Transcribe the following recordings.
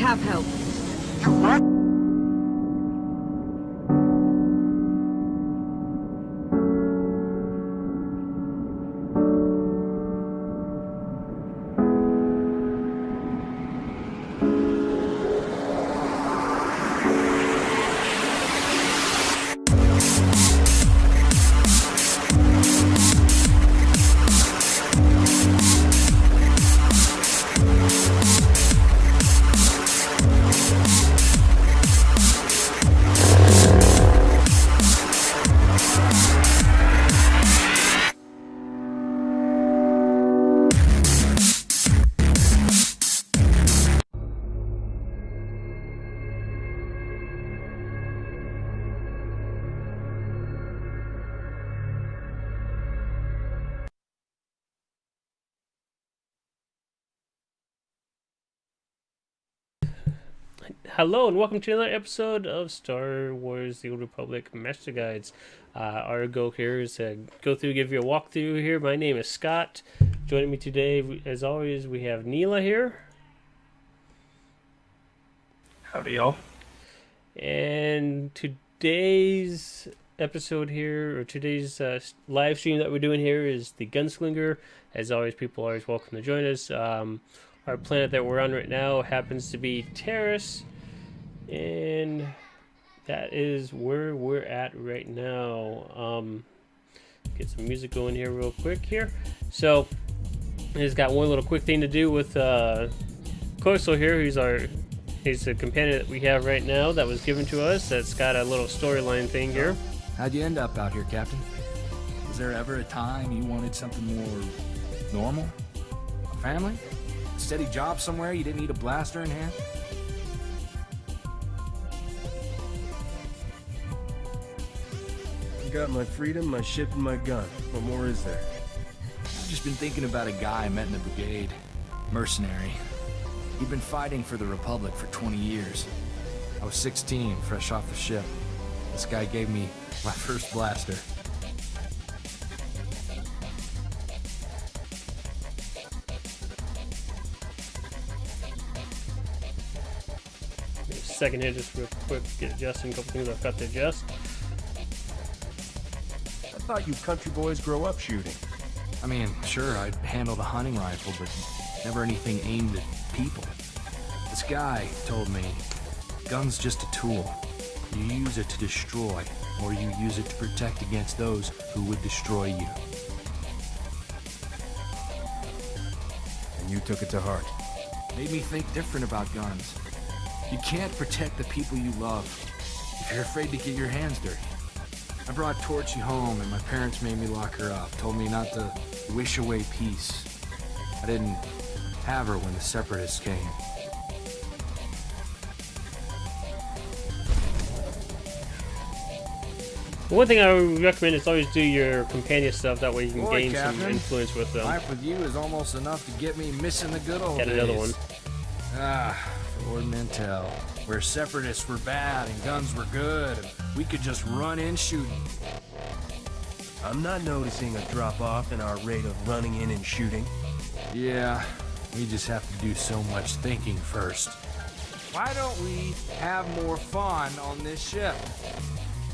have help. You what? Hello and welcome to another episode of Star Wars The Old Republic Master Guides. Our goal here is to go through, give you a walkthrough here. My name is Scott. Joining me today, as always, we have Neela here. Howdy, y'all. And today's episode here, or today's live stream that we're doing here is the Gunslinger. As always, people are always welcome to join us. Our planet that we're on right now happens to be Terrace, and that is where we're at right now. Get some music going here real quick here. So, he's got one little quick thing to do with Koso here. He's a companion that we have right now that was given to us. That's got a little storyline thing here. How'd you end up out here, Captain? Was there ever a time you wanted something more normal? A family? A steady job somewhere you didn't need a blaster in hand? I got my freedom, my ship, and my gun. What more is there? I've just been thinking about a guy I met in the brigade. Mercenary. He'd been fighting for the Republic for 20 years. I was 16, fresh off the ship. This guy gave me my first blaster. Second here, just real quick, get adjusting a couple things I've got to adjust. I thought you country boys grow up shooting. I mean, sure, I'd handled a hunting rifle, but never anything aimed at people. This guy told me, gun's just a tool. You use it to destroy, or you use it to protect against those who would destroy you. And you took it to heart. Made me think different about guns. You can't protect the people you love if you're afraid to get your hands dirty. I brought Torchy home and my parents made me lock her up, told me not to wish away peace. I didn't have her when the Separatists came. One thing I would recommend is always do your companion stuff, that way you can Boy, gain Captain, some influence with them. Life with you is almost enough to get me missing the good old Got days. another one. For Lord Mantell, where Separatists were bad and guns were good, and we could just run in shooting. I'm not noticing a drop-off in our rate of running in and shooting. Yeah, we just have to do so much thinking first. Why don't we have more fun on this ship?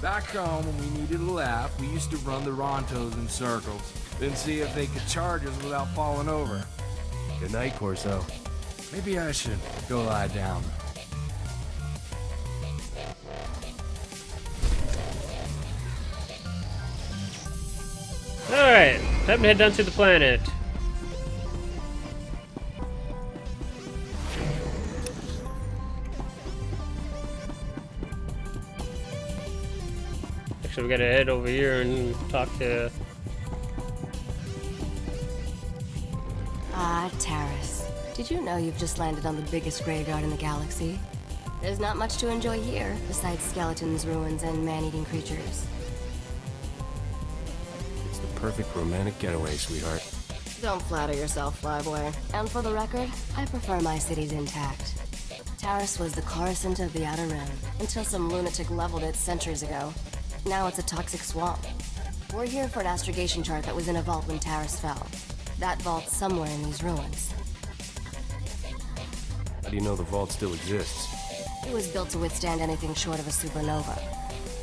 Back home, when we needed a laugh, we used to run the Rontos in circles, then see if they could charge us without falling over. Good night, Corso. Maybe I should go lie down. Alright, time to head down to the planet. Actually, we gotta head over here and talk to... Ah, Terrace. Did you know you've just landed on the biggest graveyard in the galaxy? There's not much to enjoy here, besides skeletons, ruins, and man-eating creatures. It's the perfect romantic getaway, sweetheart. Don't flatter yourself, flyboy. And for the record, I prefer my cities intact. Terrace was the Coruscant of the Outer Rim, until some lunatic leveled it centuries ago. Now it's a toxic swamp. We're here for an astrogation chart that was in a vault when Terrace fell. That vault's somewhere in these ruins. do you know the vault still exists? It was built to withstand anything short of a supernova.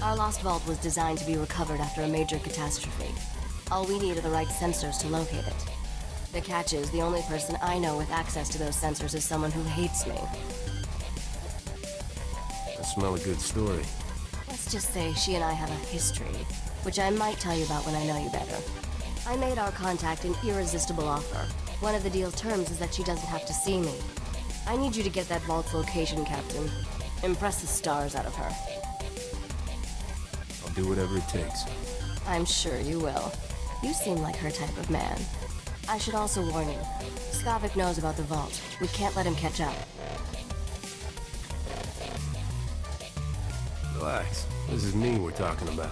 Our lost vault was designed to be recovered after a major catastrophe. All we need are the right sensors to locate it. The catch is, the only person I know with access to those sensors is someone who hates me. I smell a good story. Let's just say she and I have a history, which I might tell you about when I know you better. I made our contact an irresistible offer. One of the deal's terms is that she doesn't have to see me. I need you to get that vault's location, Captain. Impress the stars out of her. I'll do whatever it takes. I'm sure you will. You seem like her type of man. I should also warn you. Skavik knows about the vault. We can't let him catch up. Relax. This is me we're talking about.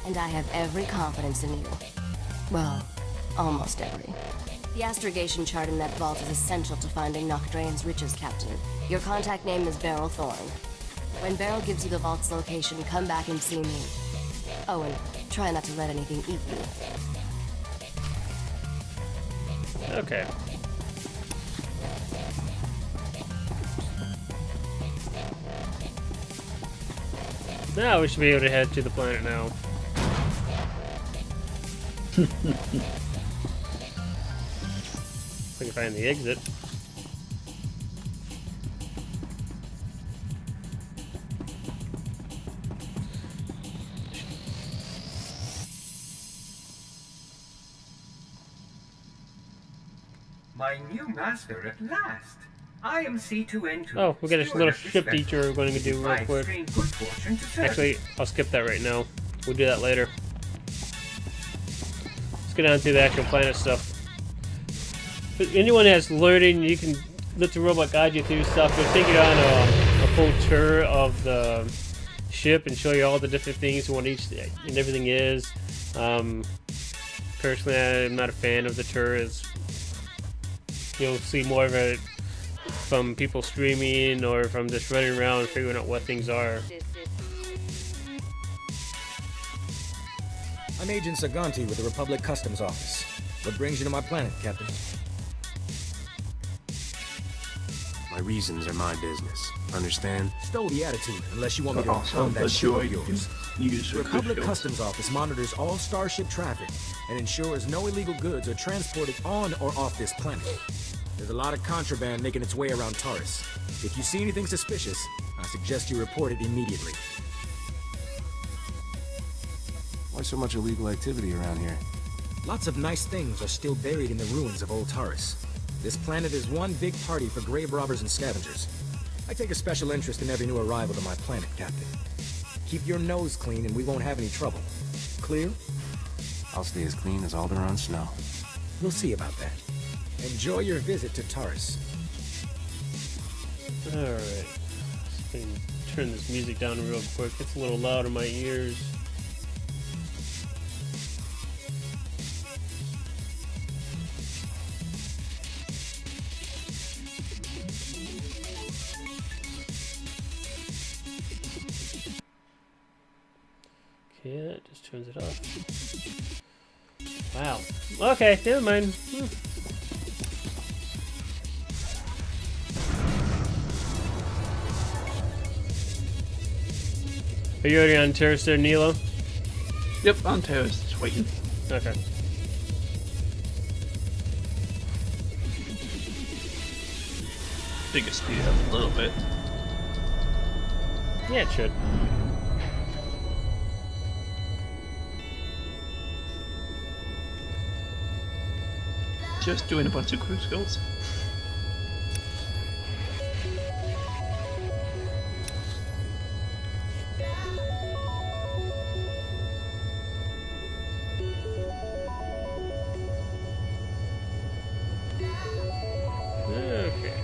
And I have every confidence in you. Well, almost every. The astrogation chart in that vault is essential to finding Nocdrane's riches, Captain. Your contact name is Beryl Thorne. When Beryl gives you the vault's location, come back and see me. Oh, and try not to let anything eat you. Okay. Now we should be able to head to the planet now. If I can find the exit. My new master at last. I am C2N2. Oh, we got a steward little of this ship vessel. detour we're going to do real I've quick. strained good fortune to serve. Actually, I'll skip that right now. We'll do that later. Let's get on to the actual planet stuff. If anyone has learning, you can let the robot guide you through stuff. We'll take you on a full tour of the ship and show you all the different things and what each and everything is. Personally, I'm not a fan of the tour. You'll see more of it from people streaming or from just running around and figuring out what things are. I'm Agent Saganti with the Republic Customs Office. What brings you to my planet, Captain? My reasons are my business. Understand? Stow the attitude, unless you want me to Also, impound that but ship sure, of you can yours. use your Republic officials. Customs Office monitors all starship traffic and ensures no illegal goods are transported on or off this planet. There's a lot of contraband making its way around Taurus. If you see anything suspicious, I suggest you report it immediately. Why so much illegal activity around here? Lots of nice things are still buried in the ruins of old Taurus. This planet is one big party for grave robbers and scavengers. I take a special interest in every new arrival to my planet, Captain. Keep your nose clean and we won't have any trouble. Clear? I'll stay as clean as Alderaan snow. We'll see about that. Enjoy your visit to Taurus. Alright. Just gonna turn this music down real quick. It's a little loud in my ears. Okay, that just turns it off. Wow. Okay, never mind. Are you already on terrace there, Nilo? Yep, on terrace, just waiting. Okay. Think it's speed up a little bit. Yeah, it should. Just doing a bunch of cruise goals. Okay.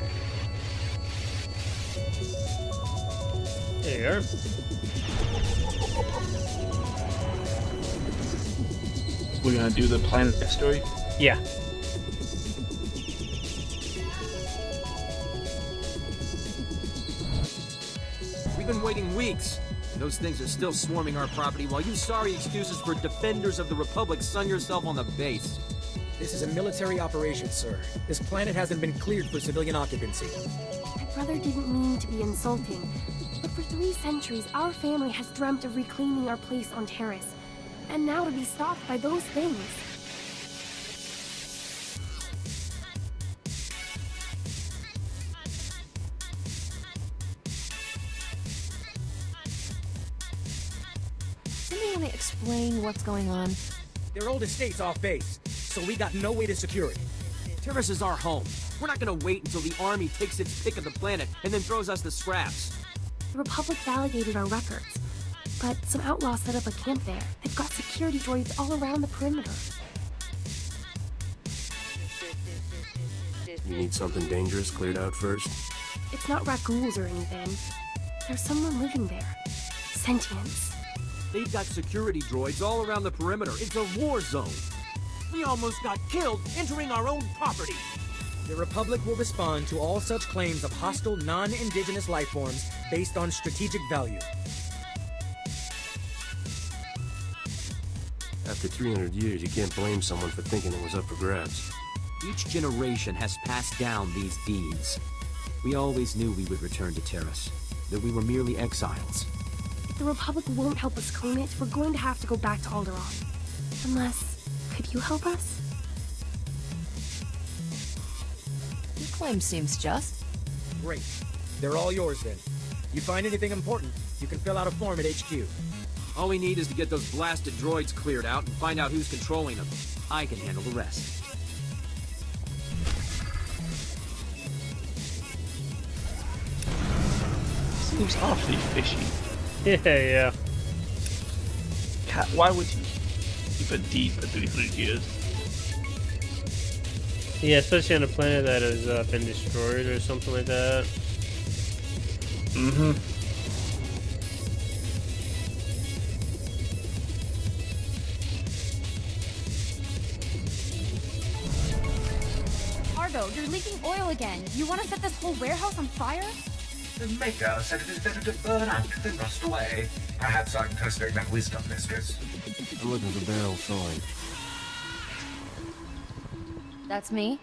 There you are. We're gonna do the planet story. Yeah. We've been waiting weeks, and those things are still swarming our property while you sorry excuses for defenders of the Republic sun yourself on the base. This is a military operation, sir. This planet hasn't been cleared for civilian occupancy. Brother didn't mean to be insulting, but for 3 centuries, our family has dreamt of reclaiming our place on Terrace. And now to be stopped by those things. Somebody want to explain what's going on? Their old estate's off base, so we got no way to secure it. Terrace is our home. We're not gonna wait until the army takes its pick of the planet and then throws us the scraps. The Republic validated our records, but some outlaws set up a camp there. They've got security droids all around the perimeter. You need something dangerous cleared out first? It's not raccoons or anything. There's someone living there. Sentience. They've got security droids all around the perimeter. It's a war zone. We almost got killed entering our own property. The Republic will respond to all such claims of hostile, non-indigenous life forms based on strategic value. After 300 years, you can't blame someone for thinking it was up for grabs. Each generation has passed down these deeds. We always knew we would return to Terrace, that we were merely exiles. If the Republic won't help us claim it, we're going to have to go back to Alderaan. Unless... could you help us? Your claim seems just. Great. They're all yours then. You find anything important, you can fill out a form at HQ. All we need is to get those blasted droids cleared out and find out who's controlling them. I can handle the rest. Seems awfully fishy. Yeah. Cat, why would he keep a deep for 300 years? Yeah, especially on a planet that has been destroyed or something like that. Mm-hmm. Argo, you're leaking oil again. You want to set this whole warehouse on fire? The Maker said it is better to burn out than rust away. Perhaps I'm testing that wisdom, mistress. I'm looking for Barrel Thorn. That's me.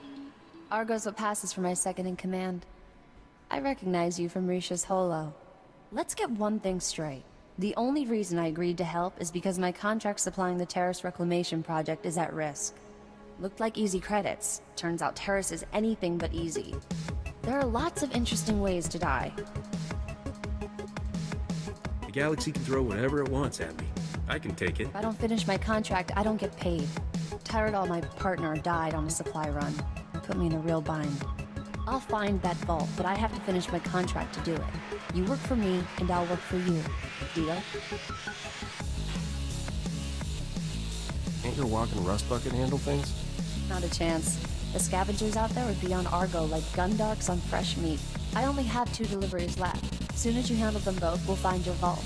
Argo's what passes for my second in command. I recognize you from Risha's holo. Let's get one thing straight. The only reason I agreed to help is because my contract supplying the Terrace Reclamation Project is at risk. Looked like easy credits. Turns out Terrace is anything but easy. There are lots of interesting ways to die. The galaxy can throw whatever it wants at me. I can take it. If I don't finish my contract, I don't get paid. Tyrell, my partner, died on a supply run. Put me in a real bind. I'll find that vault, but I have to finish my contract to do it. You work for me, and I'll work for you. Deal? Ain't your walking rust bucket handle things? Not a chance. The scavengers out there would be on Argo like gundarks on fresh meat. I only have 2 deliveries left. Soon as you handle them both, we'll find your vault.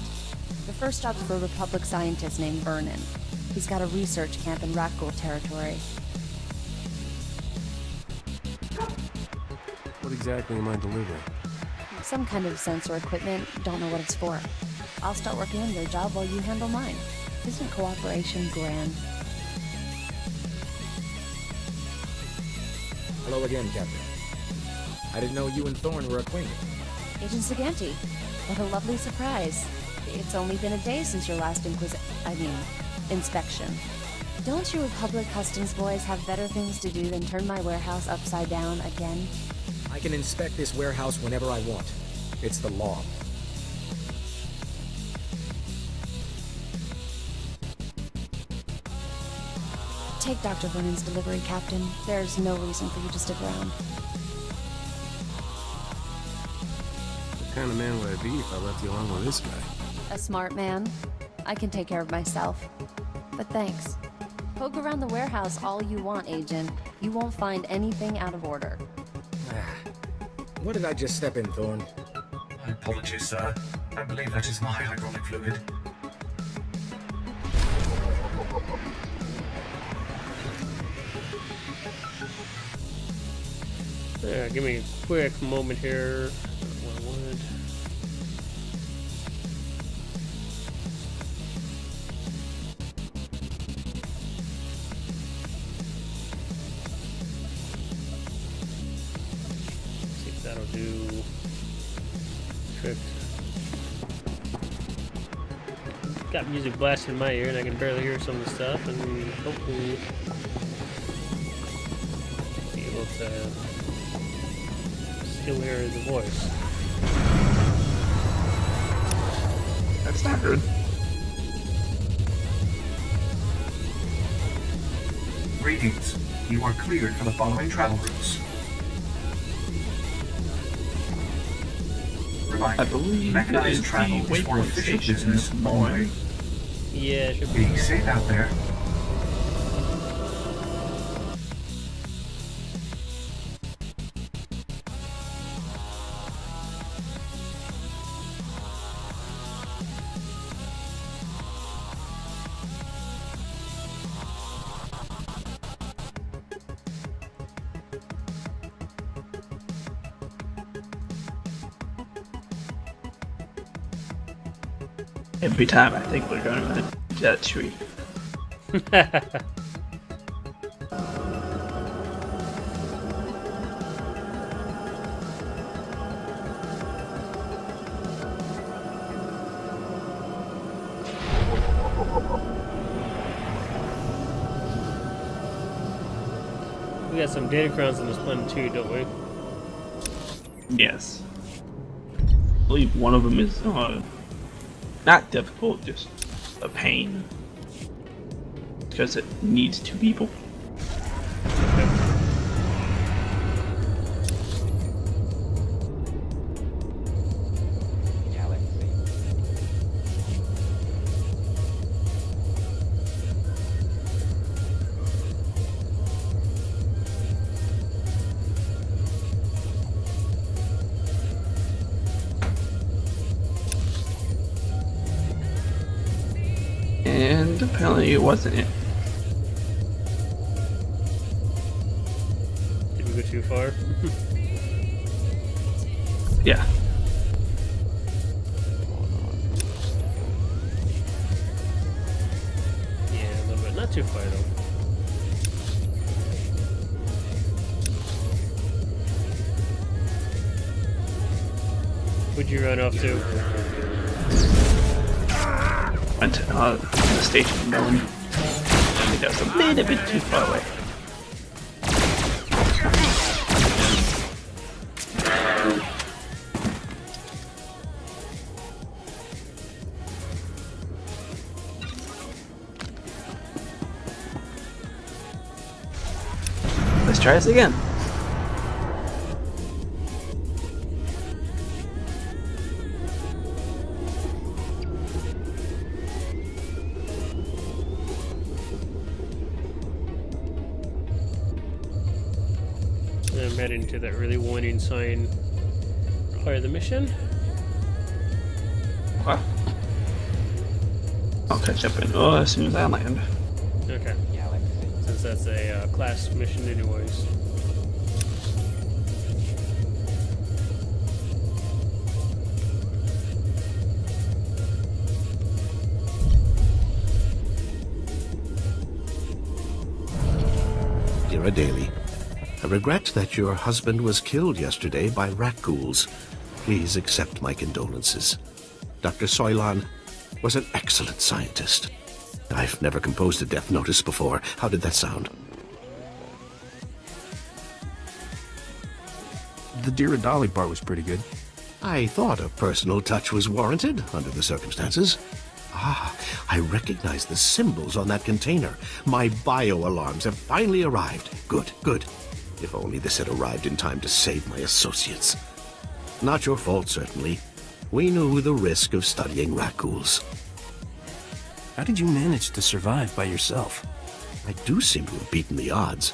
The first job's for a Republic scientist named Vernon. He's got a research camp in Rakghoul territory. What exactly am I delivering? Some kind of sensor equipment, don't know what it's for. I'll start working on your job while you handle mine. Isn't cooperation grand? Hello again, Captain. I didn't know you and Thorn were acquainted. Agent Saganti, what a lovely surprise. It's only been a day since your last inspection. Don't you Republic Customs boys have better things to do than turn my warehouse upside down again? I can inspect this warehouse whenever I want. It's the law. Take Dr. Vernon's delivery, Captain. There's no reason for you to stick around. What kind of man would I be if I left you along with this guy? A smart man. I can take care of myself. But thanks. Poke around the warehouse all you want, Agent. You won't find anything out of order. What did I just step in, Thorn? My apologies, sir. I believe that is my hydraulic fluid. Yeah, give me a quick moment here. What I wanted. See if that'll do. Perfect. Got music blasting in my ear, and I can barely hear some of the stuff, and hopefully be able to still hear the voice. That's not good. Greetings. You are cleared for the following travel routes. Reminder, I believe mechanized it is travel the is for waypoint official station business in only. Yeah, it should be. Be safe out there. Every time I think we're going to that tree. We got some data crowns in this planet too, don't we? Yes. I believe one of them is not difficult, just a pain. Because it needs 2 people. And apparently it wasn't it. Did we go too far? Yeah. Yeah, a little bit. Not too far though. Would you run off to? Went to the station going. I think that was a little bit too far away. Let's try this again. I'm heading to that really warning sign prior to the mission. Okay. I'll catch up as soon as I land. Okay. Since that's a class mission anyways. Dear Daly, I regret that your husband was killed yesterday by rat ghouls. Please accept my condolences. Dr. Soilan was an excellent scientist. I've never composed a death notice before. How did that sound? The Dear Dolly part was pretty good. I thought a personal touch was warranted under the circumstances. Ah, I recognize the symbols on that container. My bio-alarms have finally arrived. Good, good. If only this had arrived in time to save my associates. Not your fault, certainly. We knew the risk of studying rat ghouls. How did you manage to survive by yourself? I do seem to have beaten the odds.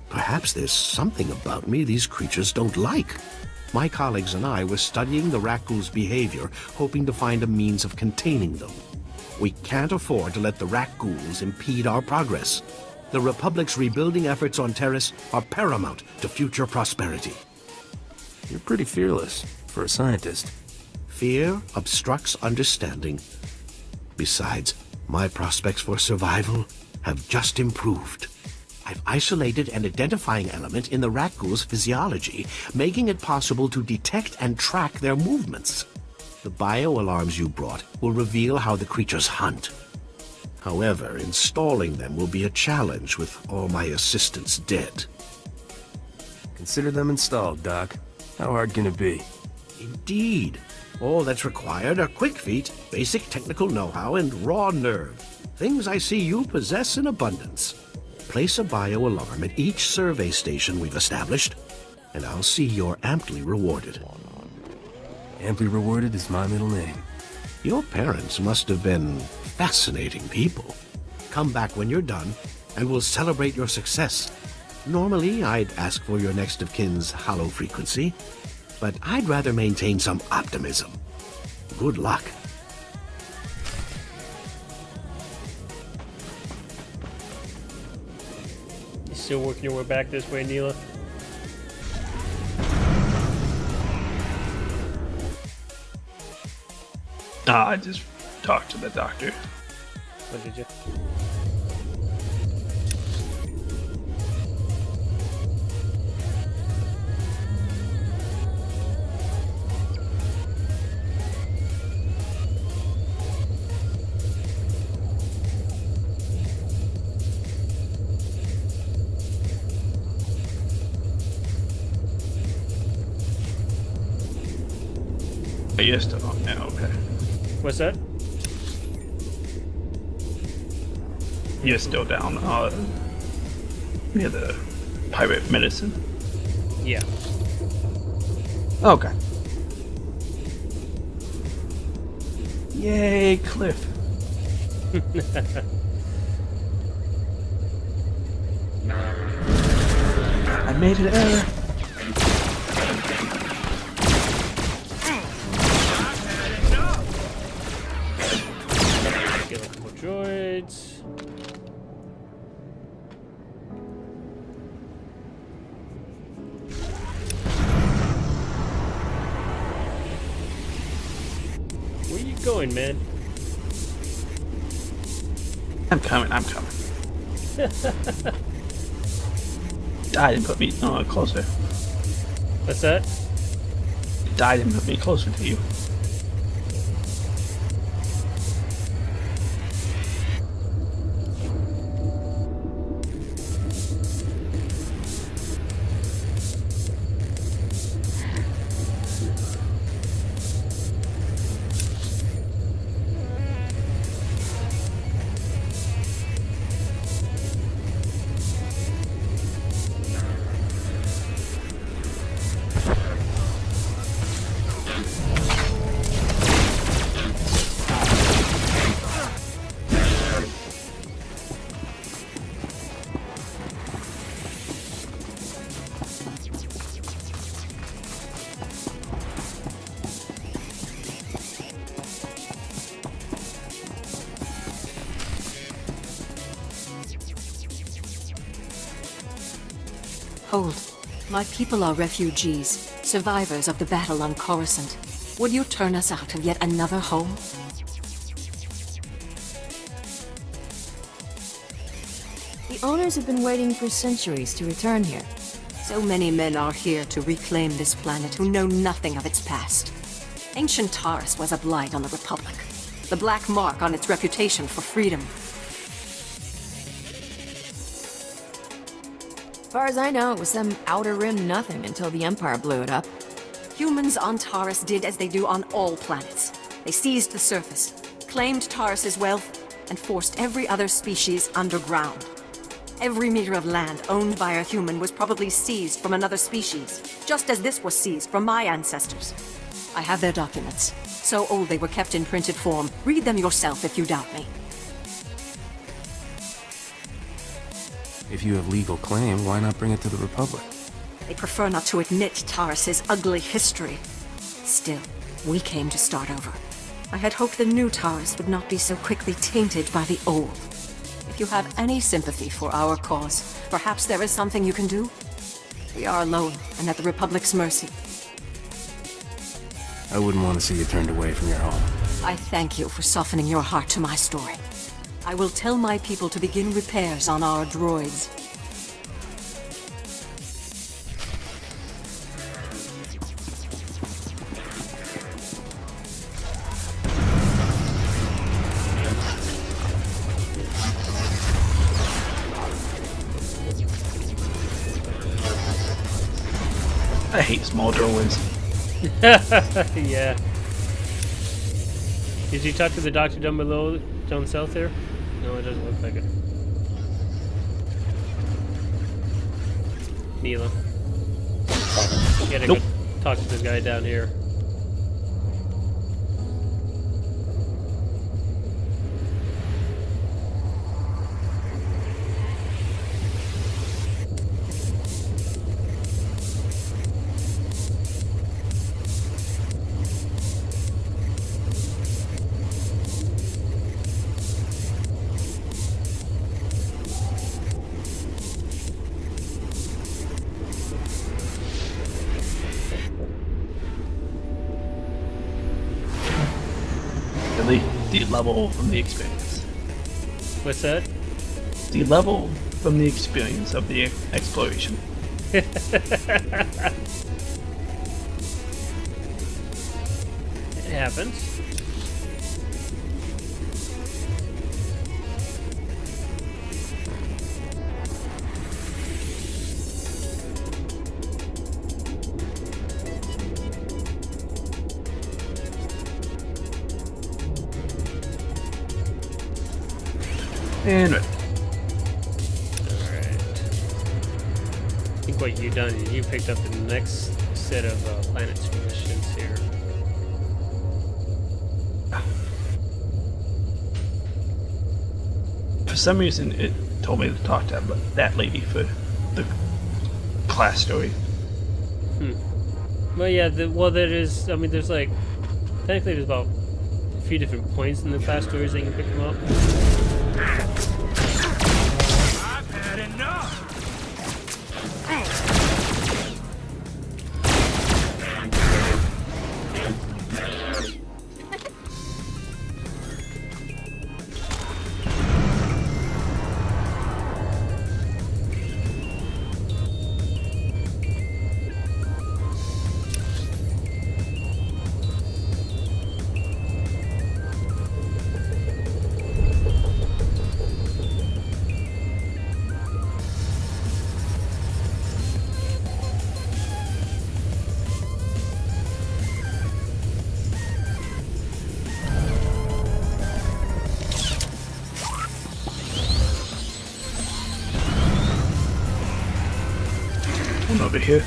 Perhaps there's something about me these creatures don't like. My colleagues and I were studying the rat ghouls' behavior, hoping to find a means of containing them. We can't afford to let the rat ghouls impede our progress. The Republic's rebuilding efforts on Terrace are paramount to future prosperity. You're pretty fearless for a scientist. Fear obstructs understanding. Besides, my prospects for survival have just improved. I've isolated an identifying element in the Rakghouls' physiology, making it possible to detect and track their movements. The bio-alarms you brought will reveal how the creatures hunt. However, installing them will be a challenge with all my assistants dead. Consider them installed, Doc. How hard can it be? Indeed. All that's required are quick feet, basic technical know-how, and raw nerve. Things I see you possess in abundance. Place a bio-alarm at each survey station we've established, and I'll see you're amply rewarded. Amply rewarded is my middle name. Your parents must have been fascinating people. Come back when you're done, and we'll celebrate your success. Normally, I'd ask for your next of kin's hollow frequency, but I'd rather maintain some optimism. Good luck. You still working your way back this way, Neela? I just talked to the doctor. What did you? You're still on now, okay. What's that? You're still down near the pirate medicine. Yeah. Okay. Yay, Cliff. I made an error. Get a couple droids. Where you going, man? I'm coming. Died and put me closer. What's that? Died and put me closer to you. Hold. My people are refugees, survivors of the battle on Coruscant. Would you turn us out of yet another home? The owners have been waiting for centuries to return here. So many men are here to reclaim this planet who know nothing of its past. Ancient Taurus was a blight on the Republic, the black mark on its reputation for freedom. As far as I know, it was some outer rim nothing until the Empire blew it up. Humans on Taurus did as they do on all planets. They seized the surface, claimed Taurus's wealth, and forced every other species underground. Every meter of land owned by a human was probably seized from another species, just as this was seized from my ancestors. I have their documents. So old they were kept in printed form. Read them yourself if you doubt me. If you have legal claim, why not bring it to the Republic? They prefer not to admit Taurus's ugly history. Still, we came to start over. I had hoped the new Taurus would not be so quickly tainted by the old. If you have any sympathy for our cause, perhaps there is something you can do? We are alone and at the Republic's mercy. I wouldn't want to see you turned away from your home. I thank you for softening your heart to my story. I will tell my people to begin repairs on our droids. I hate small doorways. Yeah. Did you talk to the doctor down below, down south there? No, it doesn't look like it. Mila. You gotta Nope. go talk to this guy down here. The level from the experience. What's that? The level from the experience of the exploration. It happens. And right. Alright. I think what you done is you picked up the next set of planets missions here. For some reason, it told me to talk to that lady for the class story. Well, yeah, there is, I mean, there's like, technically there's about a few different points in the class stories that you can pick them up. I've had enough! One over here.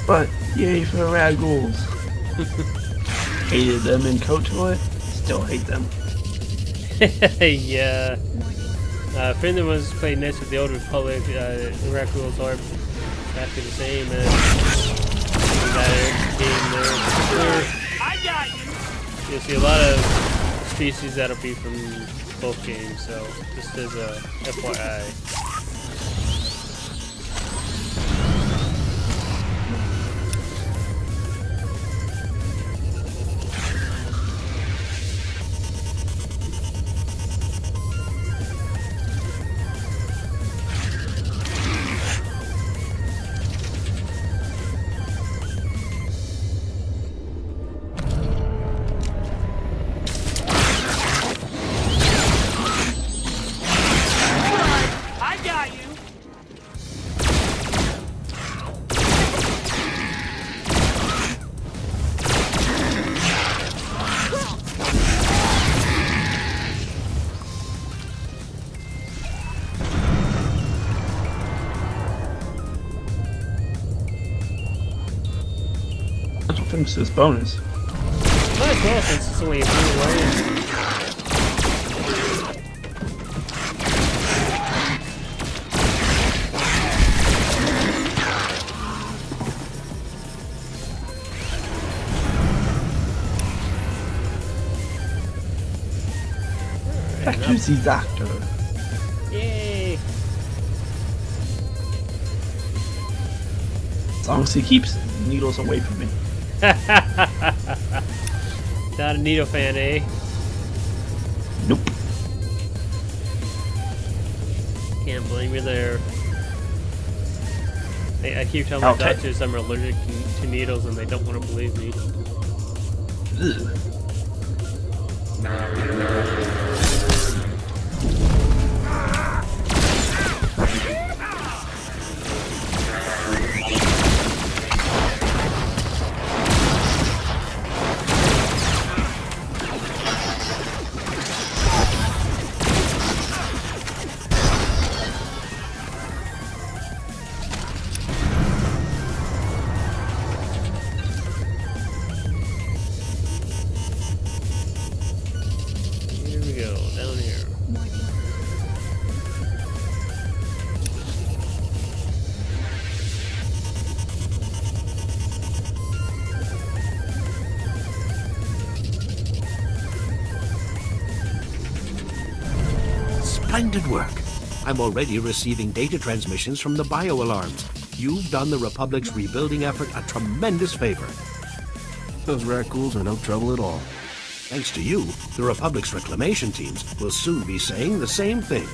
But yay for Ragulls. Hated them in KOTOR, still hate them. Yeah. If anyone wants to play next with the Old Republic, the Ragulls are exactly the same as that game there. I got you! You'll see a lot of species that'll be from both games, so just as a FYI. I got you! I don't finish this bonus. Might as well since it's only a few ways. Juicy Doctor. Yay! As long as he keeps needles away from me. Not a needle fan, eh? Nope. Can't blame you there. I keep telling my doctors I'm allergic to needles and they don't want to believe me. Ugh. Here we go, down here. Splendid work. I'm already receiving data transmissions from the bio-alarms. You've done the Republic's rebuilding effort a tremendous favor. Those raccoons are no trouble at all. Thanks to you, the Republic's reclamation teams will soon be saying the same thing.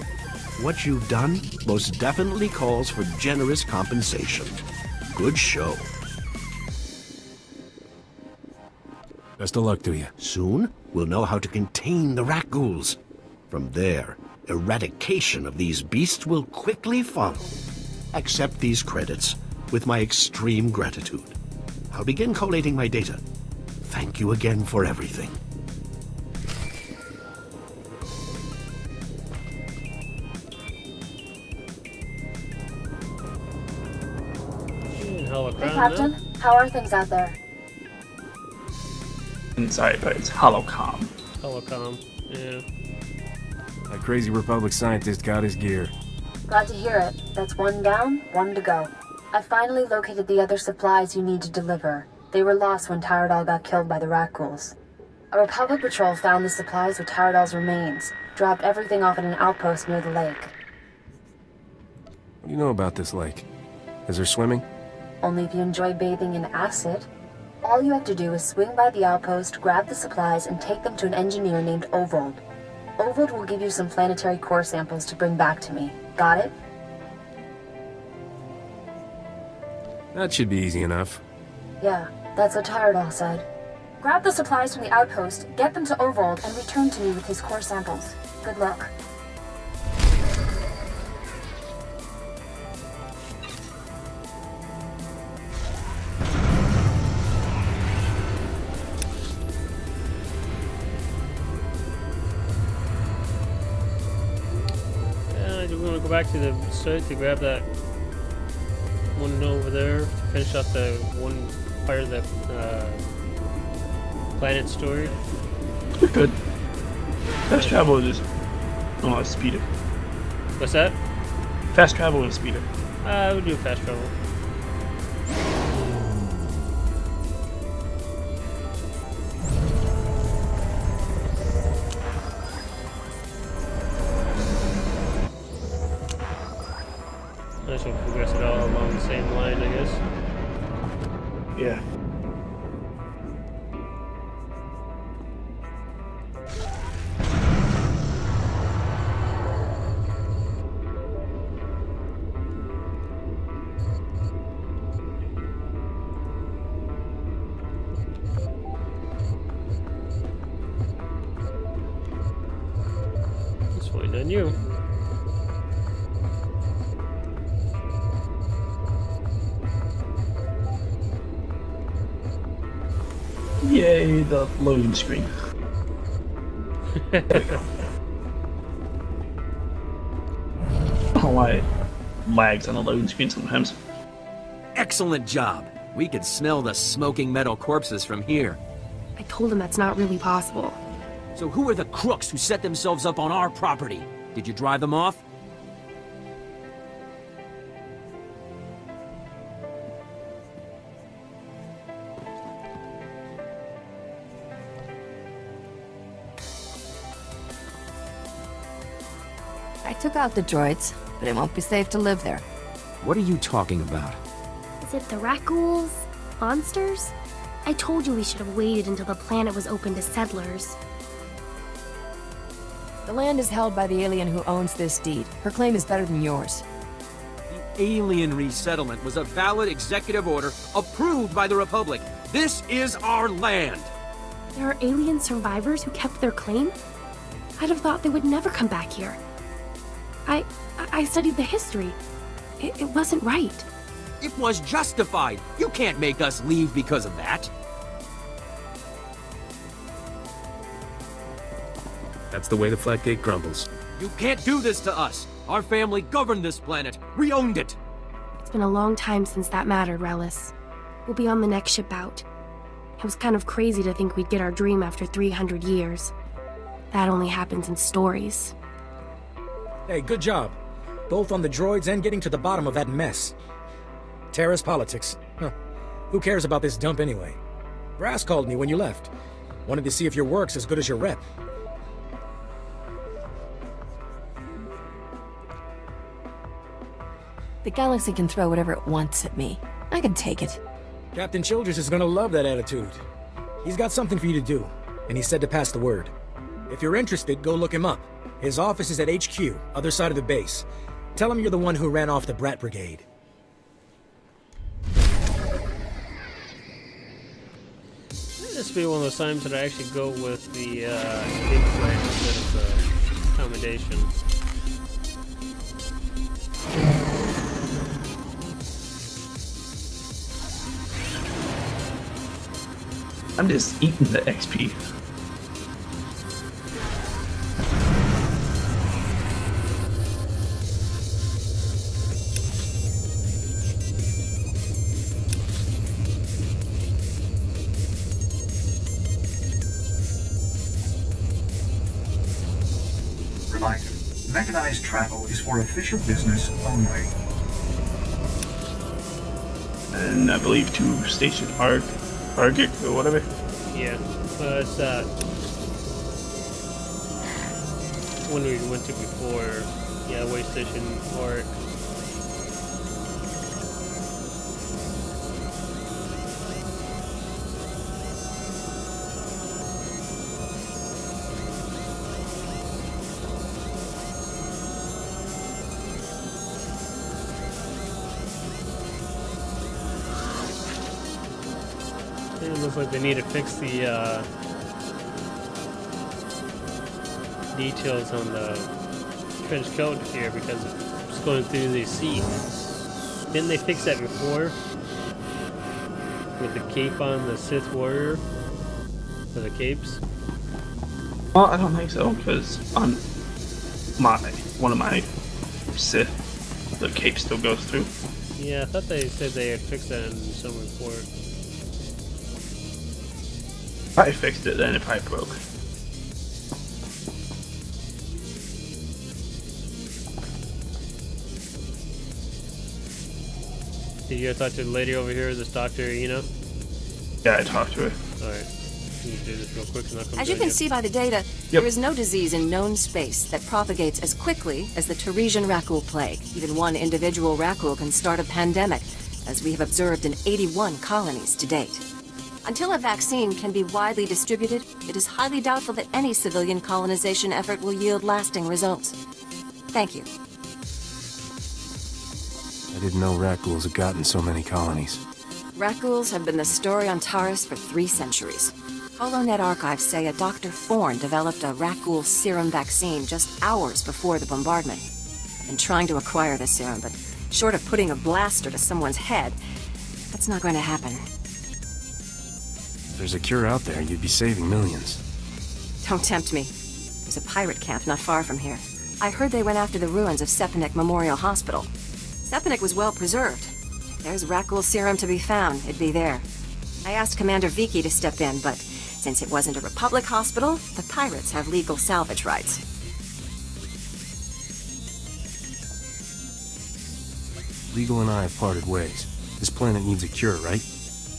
What you've done most definitely calls for generous compensation. Good show. Best of luck to you. Soon, we'll know how to contain the rat ghouls. From there, eradication of these beasts will quickly follow. Accept these credits with my extreme gratitude. I'll begin collating my data. Thank you again for everything. Hey, Captain. How are things out there? Sorry, but it's holocom. Holocom, yeah. That crazy Republic scientist got his gear. Glad to hear it. That's one down, one to go. I finally located the other supplies you need to deliver. They were lost when Tyradol got killed by the rat ghouls. A Republic patrol found the supplies with Tyradol's remains, dropped everything off at an outpost near the lake. What do you know about this lake? Is there swimming? Only if you enjoy bathing in acid. All you have to do is swing by the outpost, grab the supplies, and take them to an engineer named Ovold. Ovold will give you some planetary core samples to bring back to me. Got it? That should be easy enough. Yeah, that's what Tyradol said. Grab the supplies from the outpost, get them to Ovold, and return to me with his core samples. Good luck. We're gonna go back to the site to grab that one over there to finish off the one part of the planet story. We're good. Fast travel is a speeder. What's that? Fast travel is speeder. I would do fast travel. Might as well progress it all along the same line, I guess. Yeah. Just waiting on you. Yay, the loading screen. There we go. Oh, why it lags on the loading screen sometimes. Excellent job. We could smell the smoking metal corpses from here. I told him that's not really possible. So who are the crooks who set themselves up on our property? Did you drive them off? Took out the droids, but it won't be safe to live there. What are you talking about? Is it the Rakghouls? Monsters? I told you we should have waited until the planet was open to settlers. The land is held by the alien who owns this deed. Her claim is better than yours. The alien resettlement was a valid executive order approved by the Republic. This is our land! There are alien survivors who kept their claim? I'd have thought they would never come back here. I studied the history. It wasn't right. It was justified. You can't make us leave because of that. That's the way the Flatgate grumbles. You can't do this to us. Our family governed this planet. We owned it. It's been a long time since that mattered, Relis. We'll be on the next ship out. It was kind of crazy to think we'd get our dream after 300 years. That only happens in stories. Hey, good job. Both on the droids and getting to the bottom of that mess. Terrace politics. Huh. Who cares about this dump anyway? Brass called me when you left. Wanted to see if your work's as good as your rep. The galaxy can throw whatever it wants at me. I can take it. Captain Childress is gonna love that attitude. He's got something for you to do, and he said to pass the word. If you're interested, go look him up. His office is at HQ, other side of the base. Tell him you're the one who ran off the Brat Brigade. This will be one of those times that I actually go with the big plan instead of the accommodation. I'm just eating the XP. Reminder, mechanized travel is for official business only. And I believe to Station Argic or whatever. Yeah, it's one we went to before. Yeah, way station Arc. It looks like they need to fix the details on the trench coat here because it's going through the seat. Didn't they fix that before? With the cape on the Sith warrior? For the capes? Well, I don't think so, because on one of my Sith, the cape still goes through. Yeah, I thought they said they had fixed that in some report. I fixed it, then it probably broke. Did you talk to the lady over here, this Dr. Eno? Yeah, I talked to her. Alright. Can you do this real quick and I'll come As you back can in? see by the data, there is no disease in known space that propagates as quickly as the Teresian Rakghoul plague. Even one individual Rakghoul can start a pandemic, as we have observed in 81 colonies to date. Until a vaccine can be widely distributed, it is highly doubtful that any civilian colonization effort will yield lasting results. Thank you. I didn't know Rakghouls had gotten so many colonies. Rakghouls have been the story on Taurus for 3 centuries. HoloNet archives say a Dr. Thorne developed a Rakghoul serum vaccine just hours before the bombardment. I've been trying to acquire the serum, but short of putting a blaster to someone's head, that's not going to happen. If there's a cure out there, you'd be saving millions. Don't tempt me. There's a pirate camp not far from here. I heard they went after the ruins of Sepanik Memorial Hospital. Sepanik was well preserved. If there's Rakghoul serum to be found, it'd be there. I asked Commander Viki to step in, but since it wasn't a Republic hospital, the pirates have legal salvage rights. Legal and I have parted ways. This planet needs a cure, right?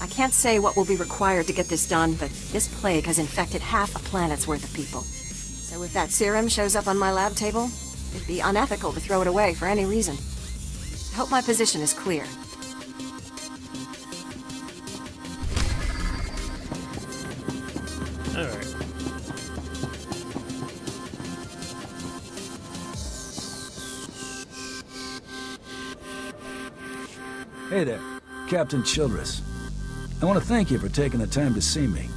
I can't say what will be required to get this done, but this plague has infected half a planet's worth of people. So if that serum shows up on my lab table, It'd be unethical to throw it away for any reason. I hope my position is clear. Alright. Hey there, Captain Childress. I want to thank you for taking the time to see me.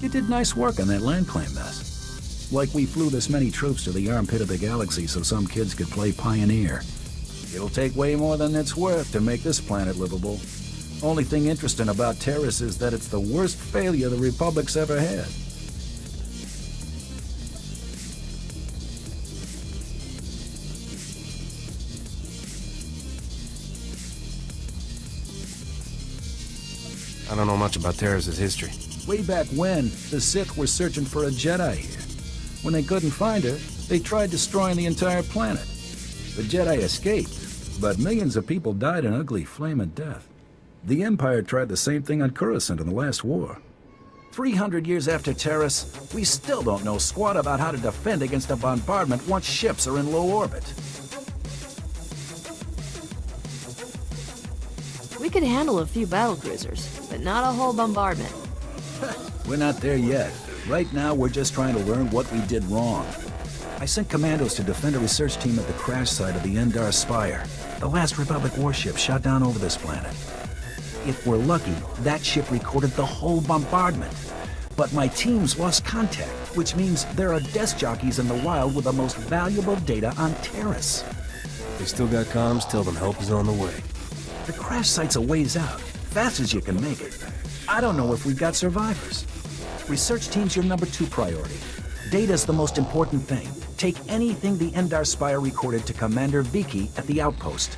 You did nice work on that land claim mess. Like we flew this many troops to the armpit of the galaxy so some kids could play pioneer. It'll take way more than it's worth to make this planet livable. Only thing interesting about Terrace is that it's the worst failure the Republic's ever had. I don't know much about Terrace's history. Way back when, the Sith were searching for a Jedi here. When they couldn't find her, they tried destroying the entire planet. The Jedi escaped, but millions of people died an ugly flame of death. The Empire tried the same thing on Coruscant in the last war. 300 years after Terrace, we still don't know squat about how to defend against a bombardment once ships are in low orbit. We could handle a few battlecruisers, but not a whole bombardment. We're not there yet. Right now, we're just trying to learn what we did wrong. I sent commandos to defend a research team at the crash site of the Endar Spire, the last Republic warship shot down over this planet. If we're lucky, that ship recorded the whole bombardment. But my teams lost contact, which means there are desk jockeys in the wild with the most valuable data on Terrace. If they still got comms, tell them help is on the way. The crash site's a ways out, fast as you can make it. I don't know if we've got survivors. Research team's your number 2 priority. Data's the most important thing. Take anything the Endar Spire recorded to Commander Viki at the outpost.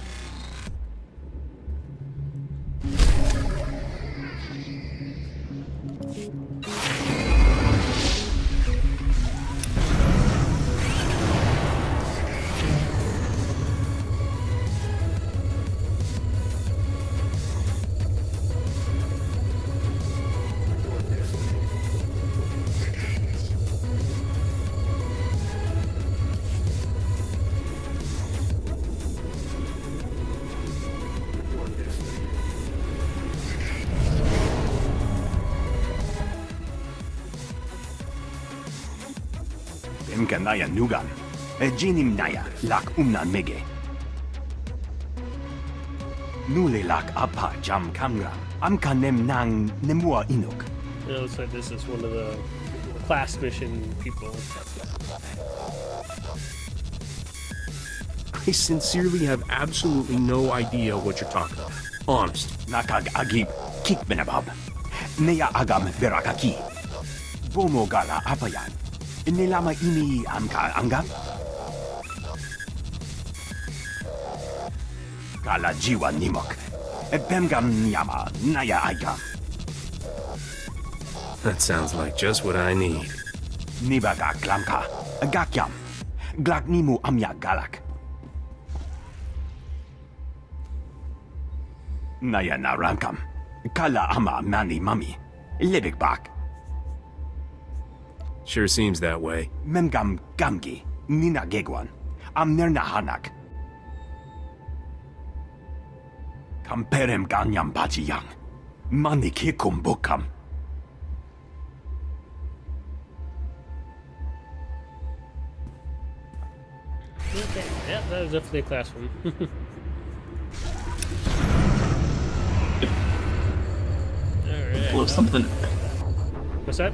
Naya Nugan, Jinim Naya, Lak Umnan Mege. Nule Lak Apa Jam Kamra, Amkanem Nang Nemua Inuk. It looks like this is one of the class mission people. I sincerely have absolutely no idea what you're talking about. Honest. Nakag Agib, Kikbenabab, Neya Agam Berakaki, Bomo Gala Apayan. Nilama ini amka anggap? Kala jiwa nimok. Bemgam nyama naya aigam. That sounds like just what I need. Nibaga klamka. Gakyam. Glak nimu amya galak. Naya narankam. Kala ama mani mami. Libik bak. Sure seems that way. Memgam gamgi, nina gegwan, amnerna hanak. Kamperem ganyam bajiyang, mani kikum bukam. Okay, yeah, that was definitely a class one. Alright. Blow something. What's that?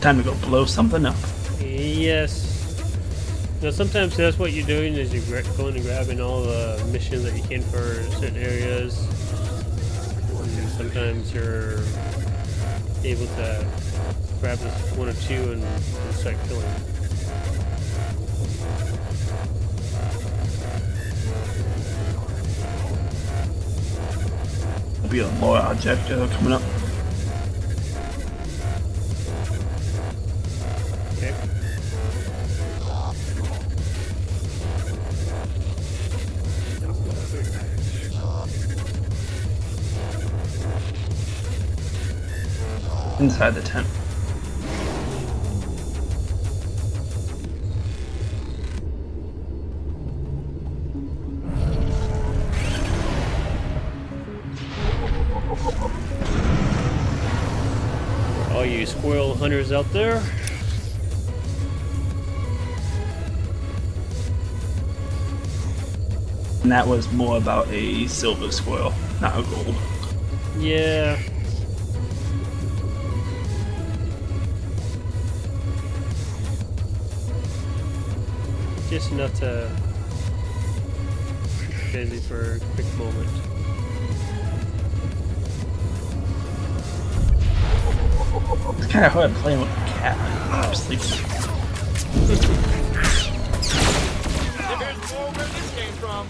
Time to go blow something up. Yes. Now sometimes that's what you're doing is you're going and grabbing all the missions that you can for certain areas. And sometimes you're able to grab this 1 or 2 and start killing. There'll be a more object coming up. Okay. Inside the tent. all you squirrel hunters out there. And that was more about a silver squirrel, not a gold. Yeah. Just enough to keep busy for a quick moment. It's kind of hard playing with a cat. I'm sleeping. There's more where this came from.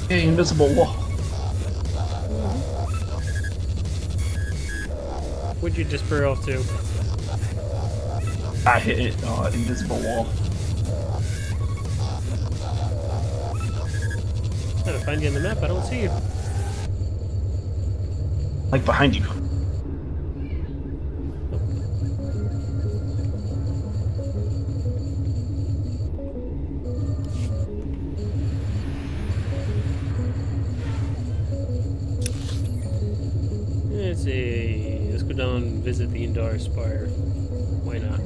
Hey, invisible wall. What'd you disappear off to? I hit it, invisible wall. I'm trying to find you on the map. I don't see you. Like behind you. Let's see. Let's go down and visit the Indar Spire. Why not?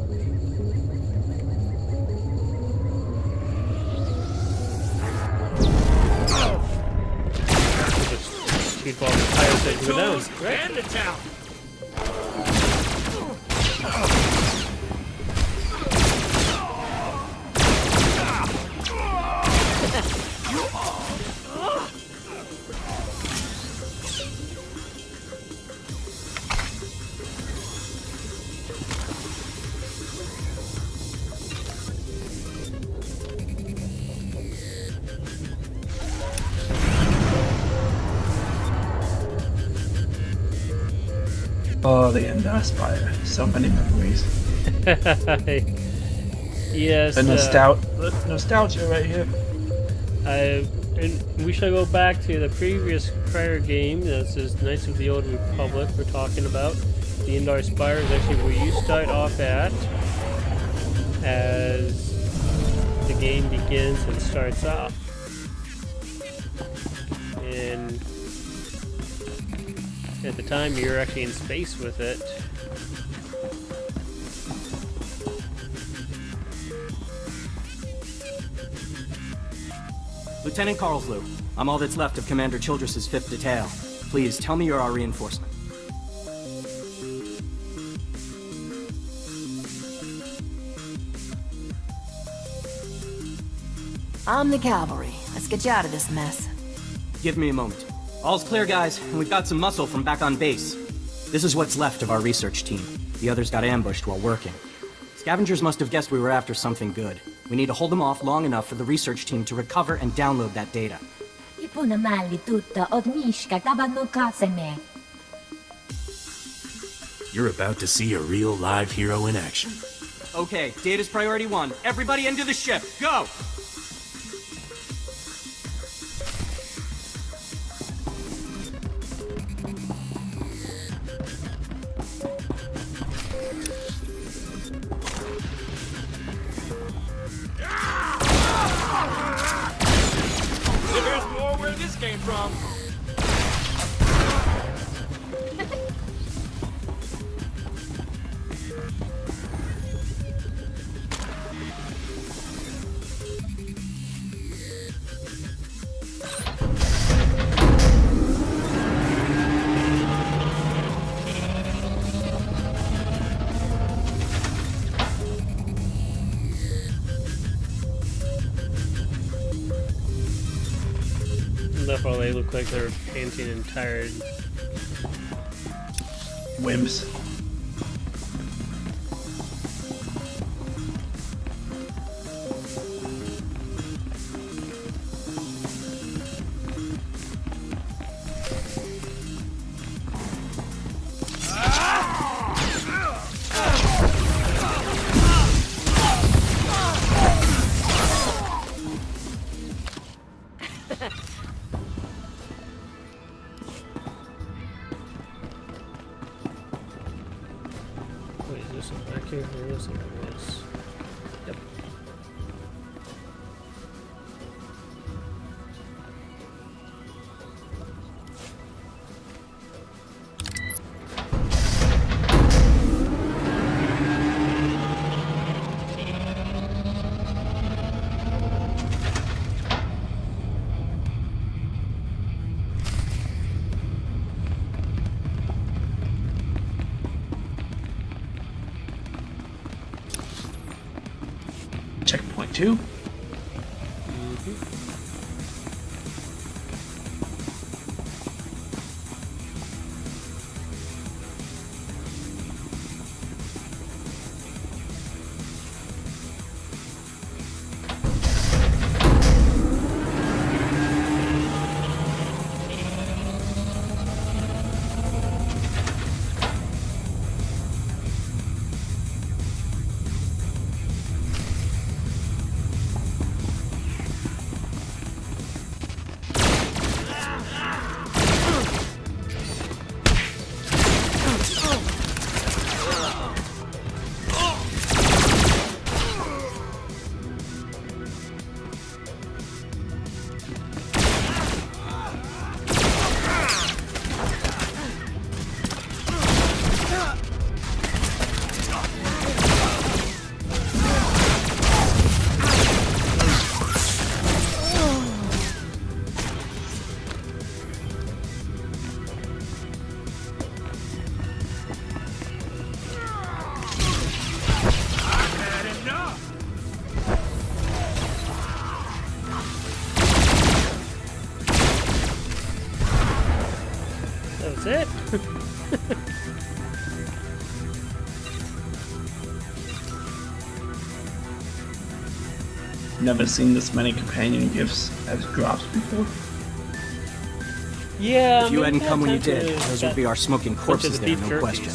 Just shoot while the fire says go down. Right? And the town. Oh, the Endar Spire. So many memories. Yes. The nostalgia right here. And we shall go back to the previous prior game. This is Knights of the Old Republic we're talking about. The Indar Spire is actually where you start off at as the game begins and starts off. And at the time you're actually in space with it. Lieutenant Carlslow, I'm all that's left of Commander Childress's 5th Detail. Please, tell me you're our reinforcement. I'm the cavalry. Let's get you out of this mess. Give me a moment. All's clear, guys, and we've got some muscle from back on base. This is what's left of our research team. The others got ambushed while working. Scavengers must have guessed we were after something good. We need to hold them off long enough for the research team to recover and download that data. You're about to see a real live hero in action. Okay, data's priority 1. Everybody into the ship, go! There's more where this came from. Therefore, they look like they're panting and tired. Wimps. So back here, there is something else. Yep. Checkpoint 2. That's it. Never seen this many companion gifts as drops before. Yeah. If you hadn't come when you did, those would be our smoking corpses there, no question.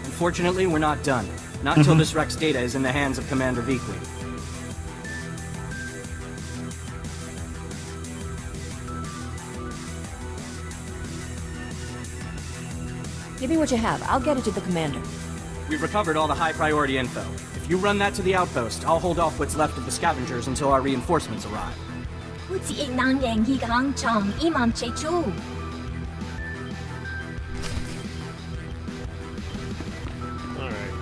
Unfortunately, we're not done. Not until this wreck's data is in the hands of Commander Veekley. Give me what you have. I'll get it to the commander. We've recovered all the high-priority info. If you run that to the outpost, I'll hold off what's left of the scavengers until our reinforcements arrive. 好似亦能贏依講從伊萬最初。 Alright.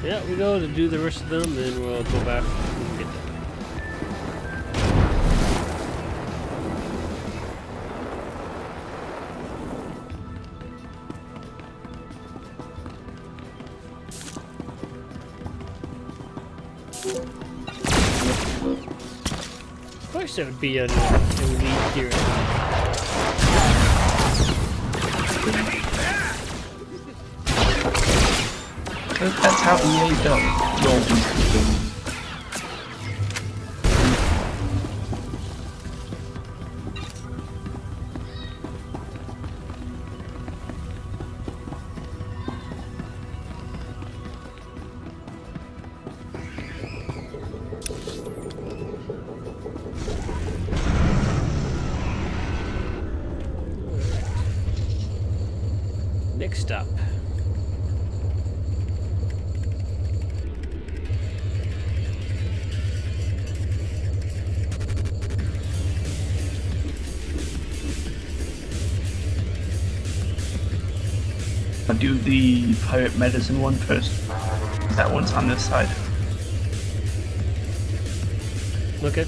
Yeah, we go to do the rest of them, then we'll go back and get them. Of course there would be an elite here. That's how EA does. Roll these things. Next up. I'll do the pirate medicine one first. That one's on this side. Look at.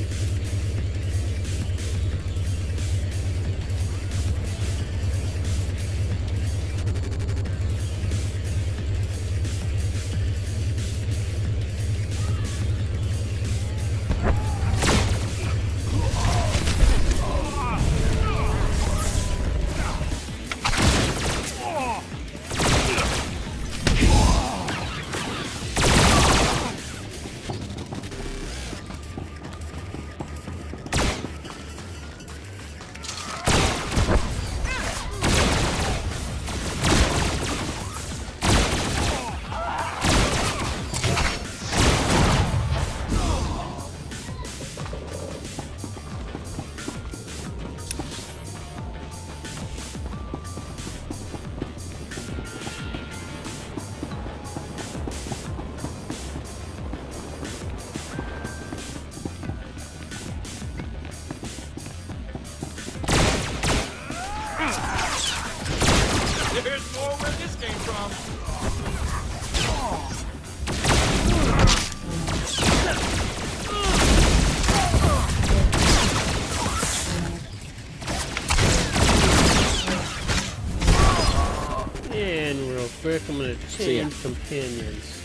And real quick, I'm gonna change companions.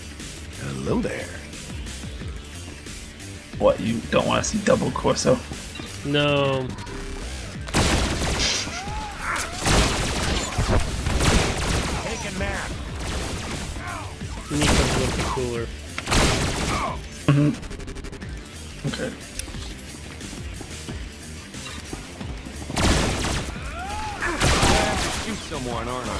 Hello there. What, you don't want to see double Corso? No. Take a nap. You need something a little bit cooler. Okay. Shoot someone, aren't I?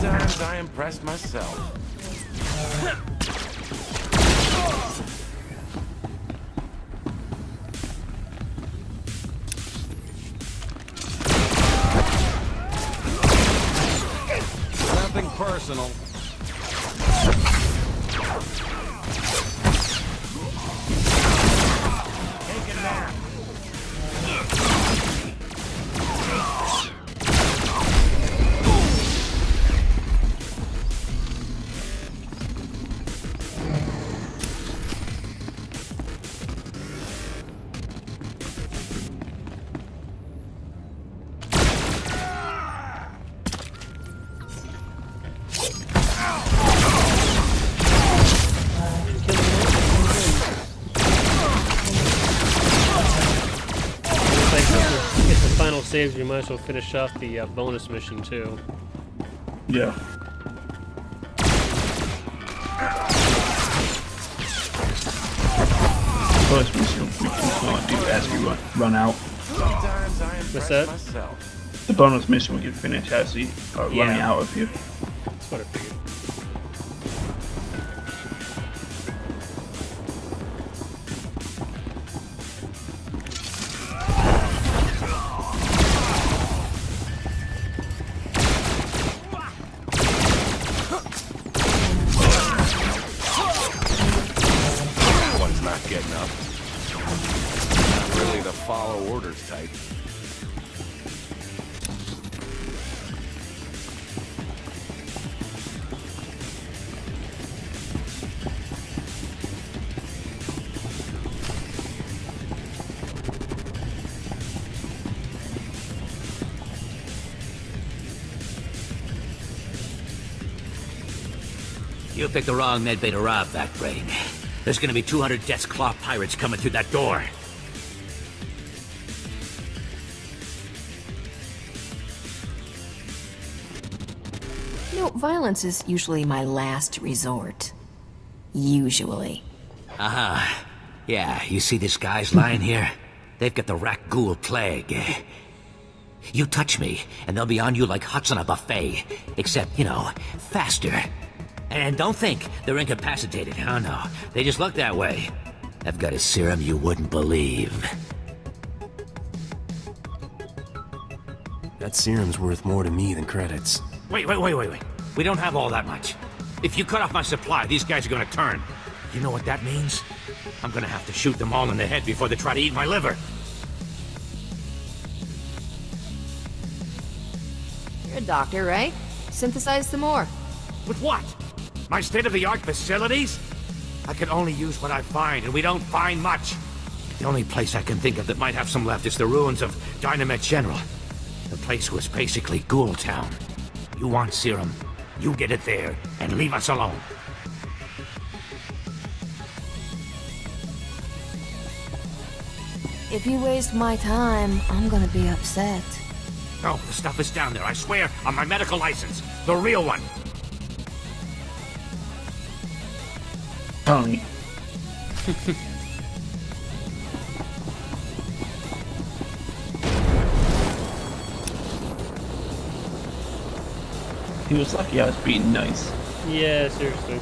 Sometimes I impress myself. Nothing personal. Take a nap. Final saves, we might as well finish off the bonus mission too. Yeah. Bonus mission we can do as we run out. Sometimes I What's impress that? myself. The bonus mission we can finish as we are running out of here. That's what I figured. One's not getting up. Not really the follow orders type. You picked the wrong medbay to rob, Backbrain. There's gonna be 200 Death's Claw pirates coming through that door. You know, violence is usually my last resort. Usually. Aha. Yeah, you see these guys lying here? They've got the Rak Ghoul plague. You touch me, and they'll be on you like huts on a buffet. Except, you know, faster. And don't think they're incapacitated. Oh no, they just look that way. I've got a serum you wouldn't believe. That serum's worth more to me than credits. Wait. We don't have all that much. If you cut off my supply, these guys are gonna turn. You know what that means? I'm gonna have to shoot them all in the head before they try to eat my liver. You're a doctor, right? Synthesize some more. With what? My state-of-the-art facilities? I can only use what I find, and we don't find much. The only place I can think of that might have some left is the ruins of Dynamite General. The place was basically Ghoul Town. You want serum, you get it there, and leave us alone. If you waste my time, I'm gonna be upset. No, the stuff is down there, I swear, on my medical license. The real one. Tony. He was lucky I was being nice. Yeah, seriously.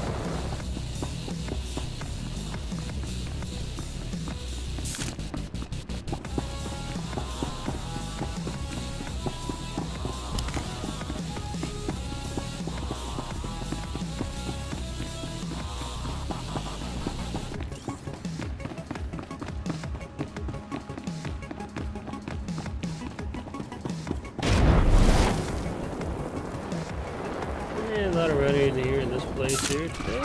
place here today.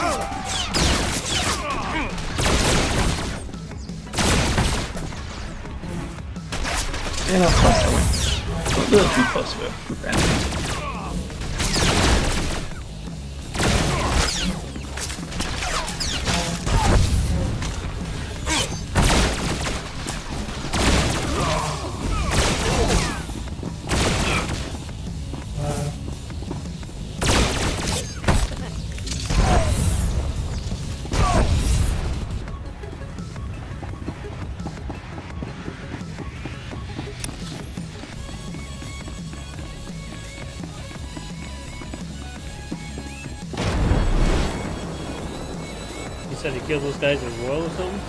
Yeah, not close to it. A little too close to it. You said he killed those guys as well or something?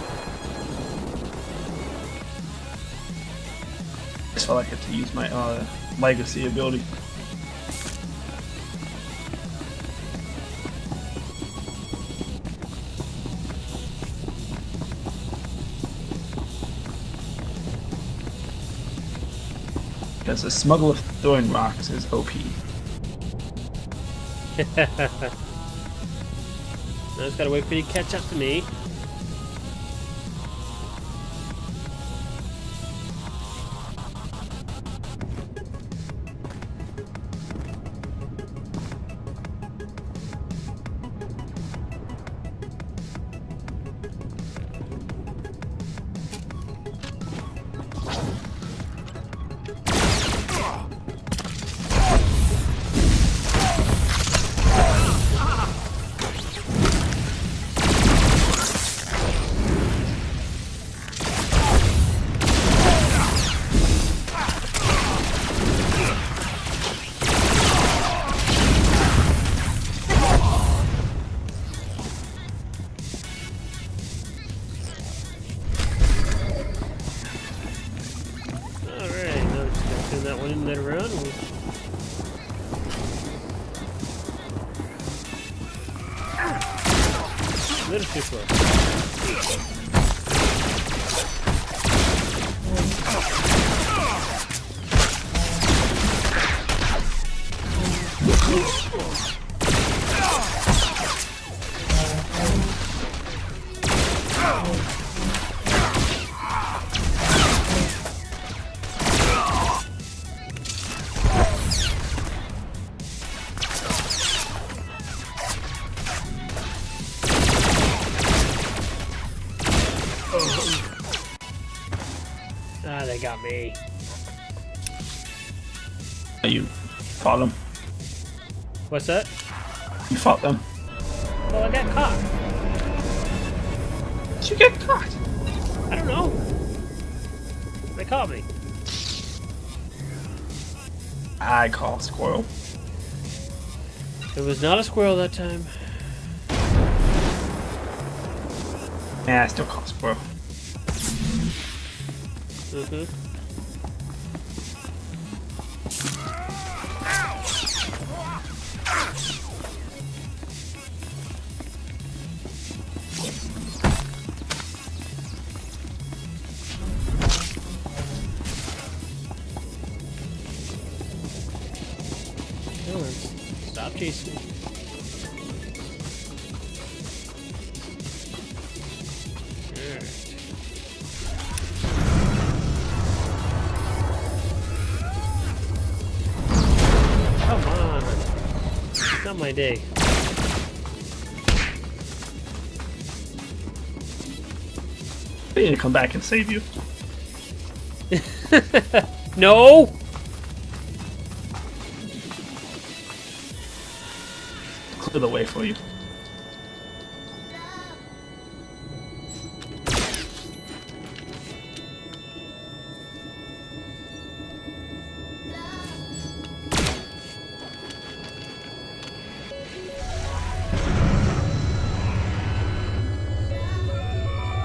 I just felt like I had to use my legacy ability. Because the smuggler throwing rocks is OP. I just gotta wait for you to catch up to me. That one in that around. Little too slow. Ah, they got me. You fought them. What's that? You fought them. Well, I got caught. Did you get caught? I don't know. They caught me. I call squirrel. It was not a squirrel that time. Yeah, I still call squirrel. Mm-hmm. Stop chasing me. Come on. It's not my day. I need to come back and save you. No! Clear the way for you.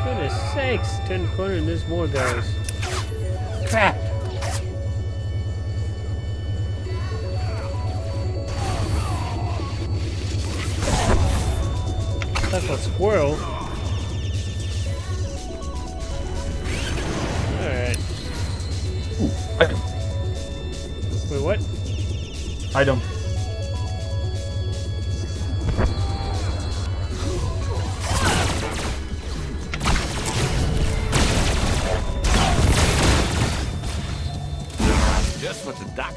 Goodness sakes, turn the corner and there's more guys. Crap! That's a squirrel. Alright. Item. Wait, what? Item.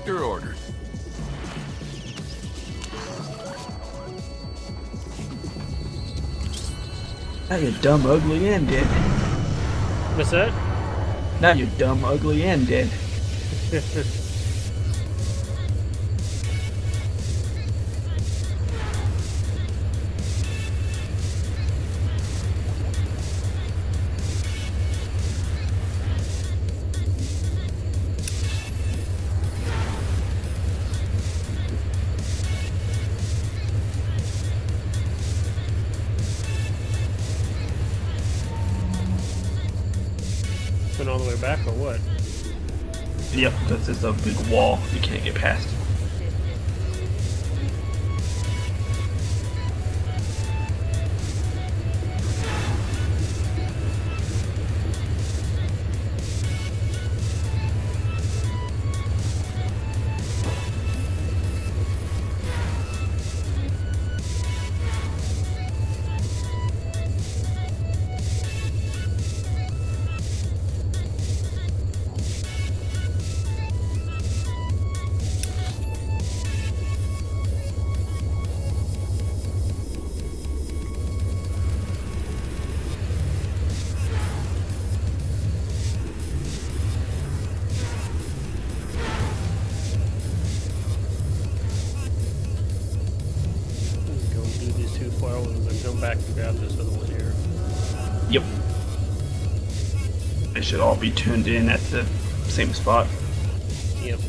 doctor ordered. Now you're dumb, ugly, and dead. What's that? Now you're dumb, ugly, and dead. Went all the way back or what? Yep, because there's a big wall you can't get past. Go do these two far ones and come back and grab this other one here. Yep. They should all be tuned in at the same spot. Yep.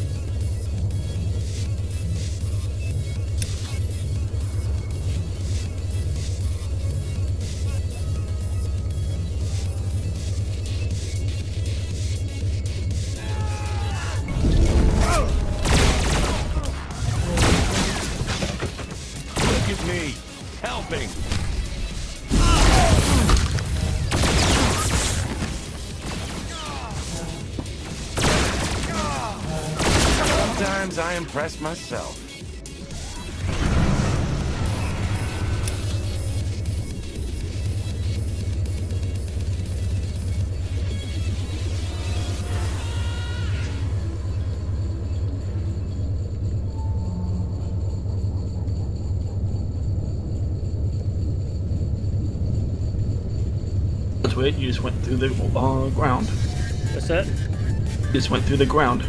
Look at me, helping. Sometimes I impress myself. That's wait, you just went through the ground. What's that? You just went through the ground.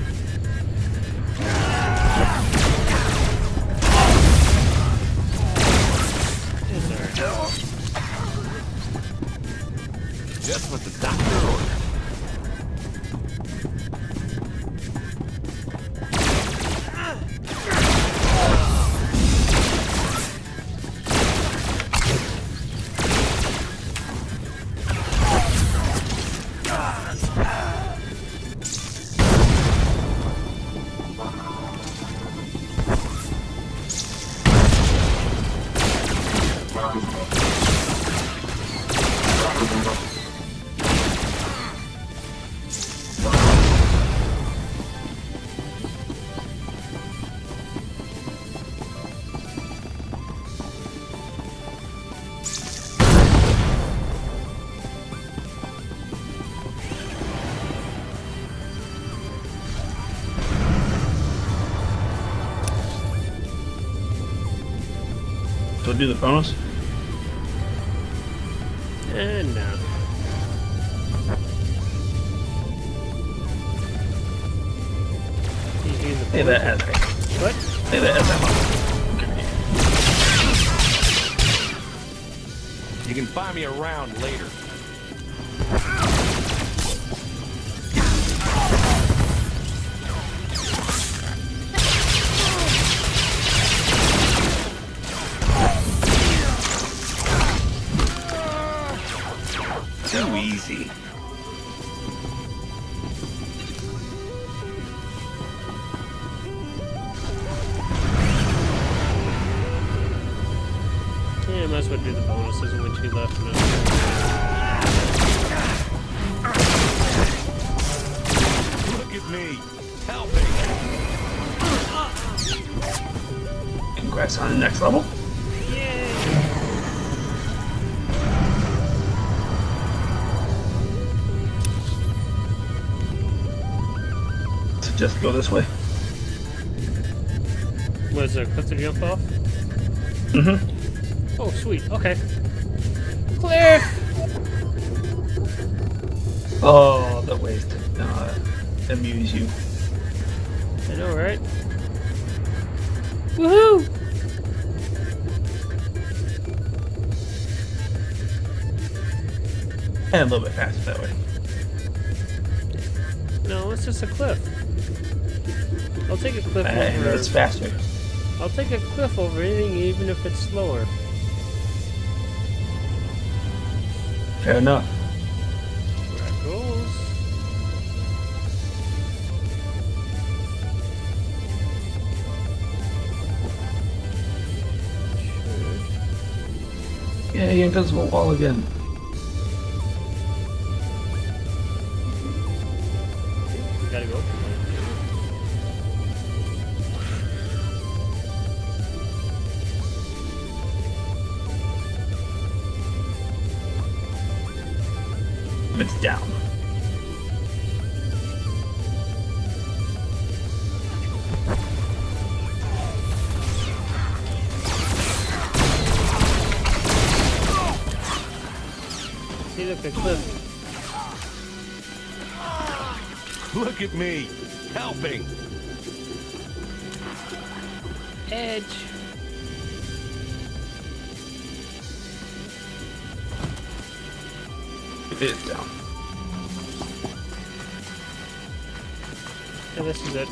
Just what the doctor ordered. So do the bonus. And no. Hey, that has what? Hey, that has ammo. You can find me around later. Too easy. Yeah, might as well do the bonuses and when two left. Look at me, helping. Congrats on the next level. So just go this way. is there a cliff to jump off? Mm-hmm. Oh, sweet. Okay. Cliff! Oh, the ways to amuse you. I know, right? Woohoo! And a little bit faster that way. No, it's just a cliff. I'll take a cliff over. It's faster. I'll take a cliff over anything, even if it's slower. Fair enough. That goes. Yeah, the invisible wall again. Gotta go. It's down. See, look, the cliff. Look at me, helping. Edge. It is down. And this is it.